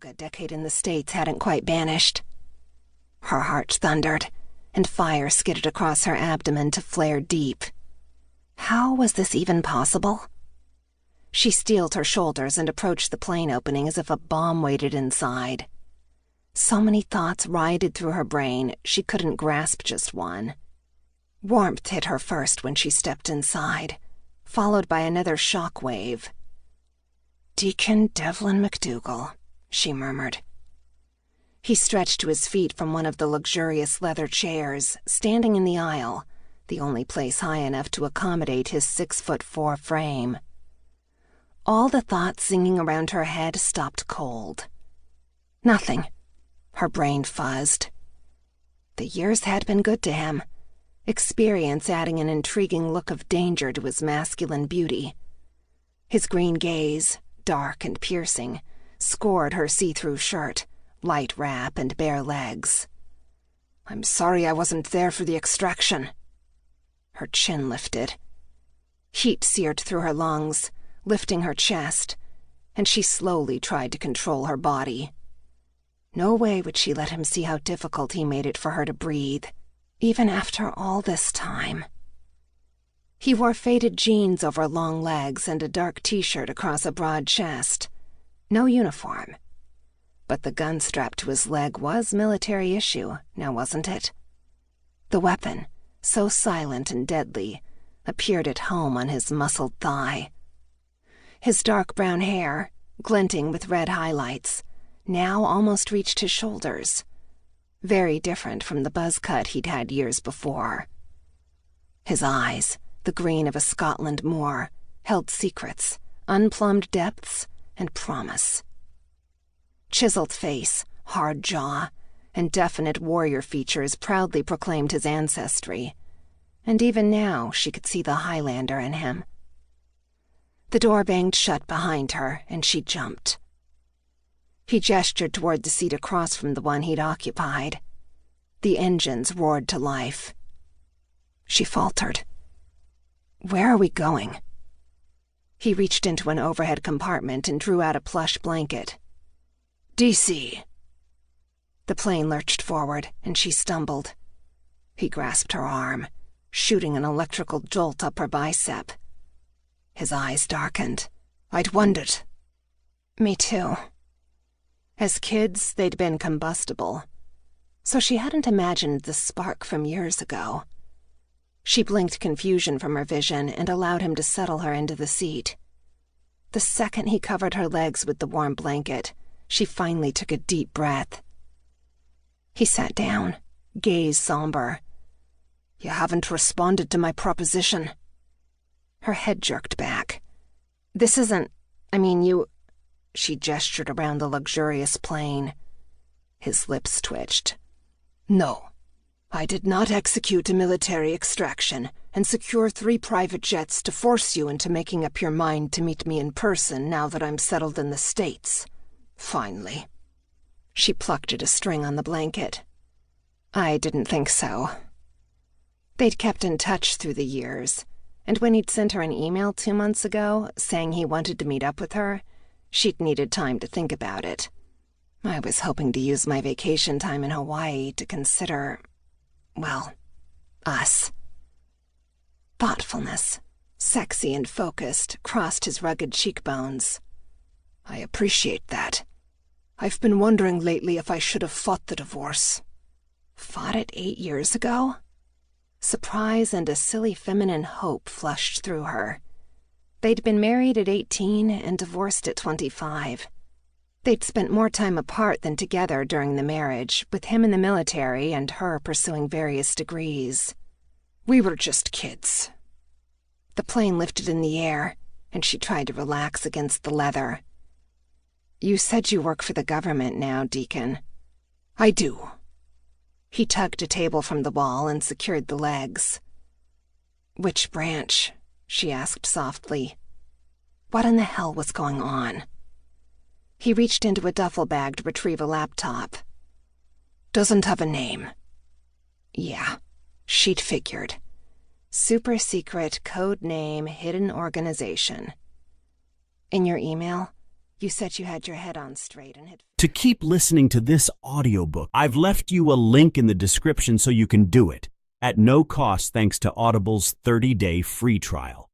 a decade in the States hadn't quite banished. Her heart thundered, and fire skidded across her abdomen to flare deep. How was this even possible? She steeled her shoulders and approached the plane opening as if a bomb waited inside. So many thoughts rioted through her brain, she couldn't grasp just one. Warmth hit her first when she stepped inside, followed by another shock wave. "Deacon Devlin McDougal," she murmured. He stretched to his feet from one of the luxurious leather chairs, standing in the aisle, the only place high enough to accommodate his 6'4" frame. All the thoughts singing around her head stopped cold. Nothing. Her brain fuzzed. The years had been good to him, experience adding an intriguing look of danger to his masculine beauty. His green gaze, dark and piercing, scored her see-through shirt, light wrap, and bare legs. "I'm sorry I wasn't there for the extraction." Her chin lifted. Heat seared through her lungs, lifting her chest, and she slowly tried to control her body. No way would she let him see how difficult he made it for her to breathe, even after all this time. He wore faded jeans over long legs and a dark t-shirt across a broad chest. No uniform. But the gun strapped to his leg was military issue, now wasn't it? The weapon, so silent and deadly, appeared at home on his muscled thigh. His dark brown hair, glinting with red highlights, now almost reached his shoulders. Very different from the buzz cut he'd had years before. His eyes, the green of a Scotland moor, held secrets, unplumbed depths, and promise. Chiseled face, hard jaw, and definite warrior features proudly proclaimed his ancestry, and even now she could see the Highlander in him. The door banged shut behind her, and she jumped. He gestured toward the seat across from the one he'd occupied. The engines roared to life. She faltered. "Where are we going?" He reached into an overhead compartment and drew out a plush blanket. "DC." The plane lurched forward, and she stumbled. He grasped her arm, shooting an electrical jolt up her bicep. His eyes darkened. "I'd wondered." "Me too." As kids, they'd been combustible, so she hadn't imagined the spark from years ago. She blinked confusion from her vision and allowed him to settle her into the seat. The second he covered her legs with the warm blanket, she finally took a deep breath. He sat down, gaze somber. "You haven't responded to my proposition." Her head jerked back. "This isn't... you..." She gestured around the luxurious plane. His lips twitched. "No, I did not execute a military extraction and secure 3 private jets to force you into making up your mind to meet me in person now that I'm settled in the States. Finally." She plucked at a string on the blanket. "I didn't think so." They'd kept in touch through the years, and when he'd sent her an email 2 months ago saying he wanted to meet up with her, she'd needed time to think about it. I was hoping to use my vacation time in Hawaii to consider, well, us. Thoughtfulness, sexy and focused, crossed his rugged cheekbones. "I appreciate that. I've been wondering lately if I should have fought the divorce." Fought it 8 years ago? Surprise and a silly feminine hope flushed through her. They'd been married at 18 and divorced at 25. They'd spent more time apart than together during the marriage, with him in the military and her pursuing various degrees. "We were just kids." The plane lifted in the air, and she tried to relax against the leather. "You said you work for the government now, Deacon." "I do." He tugged a table from the wall and secured the legs. "Which branch?" she asked softly. What in the hell was going on? He reached into a duffel bag to retrieve a laptop. "Doesn't have a name." Yeah, she'd figured. Super secret, code name, hidden organization. "In your email?" You said you had your head on straight and had... To keep listening to this audiobook, I've left you a link in the description so you can do it, at no cost thanks to Audible's 30-day free trial.